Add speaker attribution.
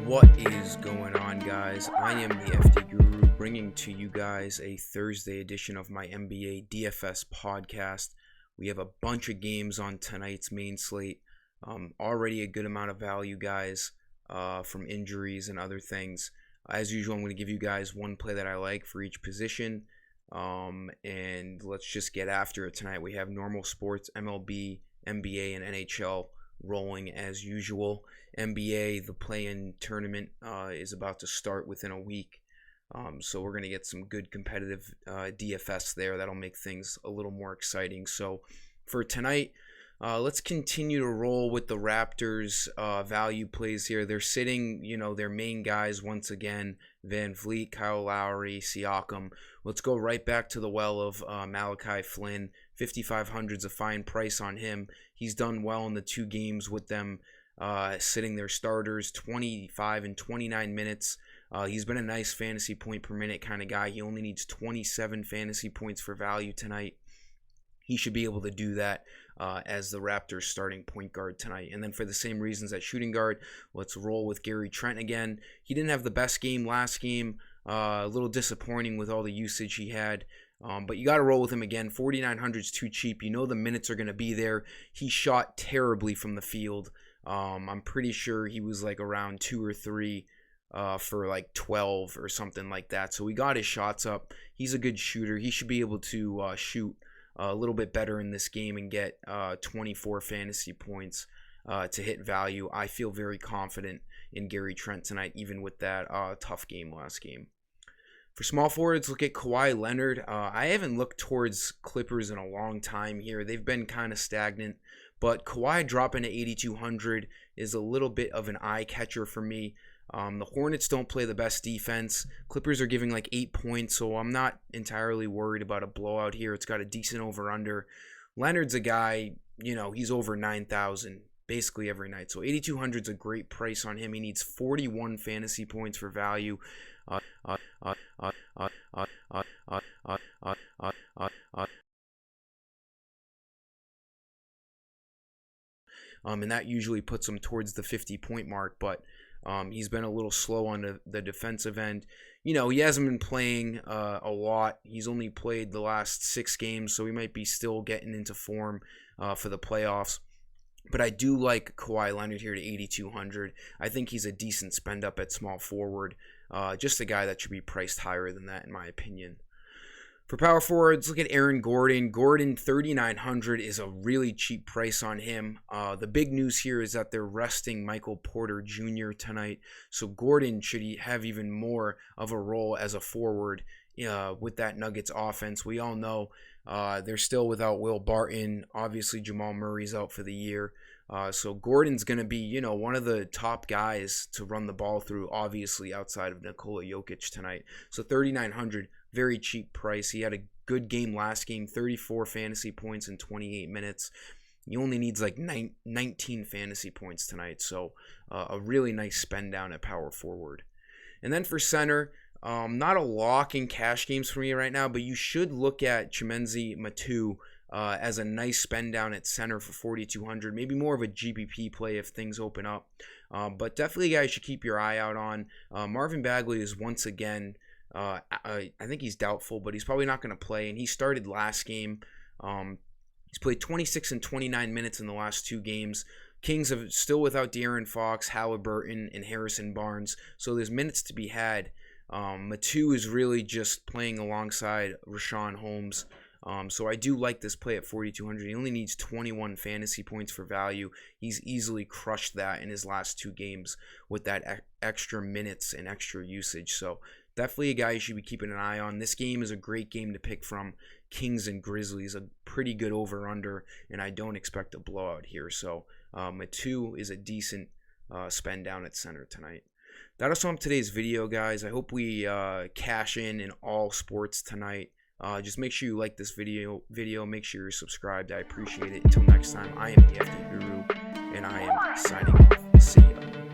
Speaker 1: What is going on, guys? I am the FD Guru, bringing to you guys a Thursday edition of my NBA DFS podcast. We have a bunch of games on tonight's main slate. Already a good amount of value, guys, from injuries and other things. As usual, I'm going to give you guys one play that I like for each position. And let's just get after it tonight. We have normal sports, MLB, NBA, and NHL rolling as usual. NBA, the play-in tournament is about to start within a week. So we're going to get some good competitive DFS there. That'll make things a little more exciting. So for tonight, let's continue to roll with the Raptors value plays here. They're sitting, their main guys once again, Van Vliet, Kyle Lowry, Siakam. Let's go right back to the well of Malachi Flynn. 5,500 is a fine price on him. He's done well in the two games with them sitting their starters, 25 and 29 minutes. He's been a nice fantasy point per minute kind of guy. He only needs 27 fantasy points for value tonight. He should be able to do that as the Raptors starting point guard tonight. And then for the same reasons at shooting guard, let's roll with Gary Trent again. He didn't have the best game last game. A little disappointing with all the usage he had. But you got to roll with him again. 4,900 is too cheap. You know the minutes are going to be there. He shot terribly from the field. I'm pretty sure he was like around 2 or 3 for like 12 or something like that. So we got his shots up. He's a good shooter. He should be able to shoot a little bit better in this game and get 24 fantasy points to hit value. I feel very confident in Gary Trent tonight, even with that tough game last game. For small forwards, look at Kawhi Leonard. I haven't looked towards Clippers in a long time here. They've been kind of stagnant, but Kawhi dropping to 8,200 is a little bit of an eye catcher for me. The Hornets don't play the best defense. Clippers are giving like 8 points, so I'm not entirely worried about a blowout here. It's got a decent over-under. Leonard's a guy, he's over 9,000 basically every night. So 8,200 is a great price on him. He needs 41 fantasy points for value. And that usually puts him towards the 50-point mark, but he's been a little slow on the defensive end. He hasn't been playing a lot. He's only played the last 6 games, so he might be still getting into form for the playoffs. But I do like Kawhi Leonard here to 8,200. I think he's a decent spend up at small forward. Just a guy that should be priced higher than that, in my opinion. For power forwards, look at Aaron Gordon. Gordon, 3,900 is a really cheap price on him. The big news here is that they're resting Michael Porter Jr. tonight. So Gordon should have even more of a role as a forward with that Nuggets offense. We all know they're still without Will Barton. Obviously, Jamal Murray's out for the year. So Gordon's going to be, one of the top guys to run the ball through, obviously, outside of Nikola Jokic tonight. So 3,900, very cheap price. He had a good game last game, 34 fantasy points in 28 minutes. He only needs like 19 fantasy points tonight. So a really nice spend down at power forward. And then for center, not a lock in cash games for me right now, but you should look at Chimezie Metu as a nice spend down at center for 4,200. Maybe more of a GPP play if things open up. But definitely a guy you should keep your eye out on. Marvin Bagley is once again, I think he's doubtful, but he's probably not going to play. And he started last game. He's played 26 and 29 minutes in the last 2 games. Kings are still without De'Aaron Fox, Halliburton, and Harrison Barnes. So there's minutes to be had. Metu is really just playing alongside Richaun Holmes. So I do like this play at 4,200. He only needs 21 fantasy points for value. He's easily crushed that in his last 2 games with that extra minutes and extra usage. So definitely a guy you should be keeping an eye on. This game is a great game to pick from. Kings and Grizzlies, a pretty good over-under, and I don't expect a blowout here. So Metu is a decent spend down at center tonight. That'll sum up today's video, guys. I hope we cash in all sports tonight. Just make sure you like this video. Make sure you're subscribed. I appreciate it. Until next time, I am the FD Guru, and I am signing off. See ya.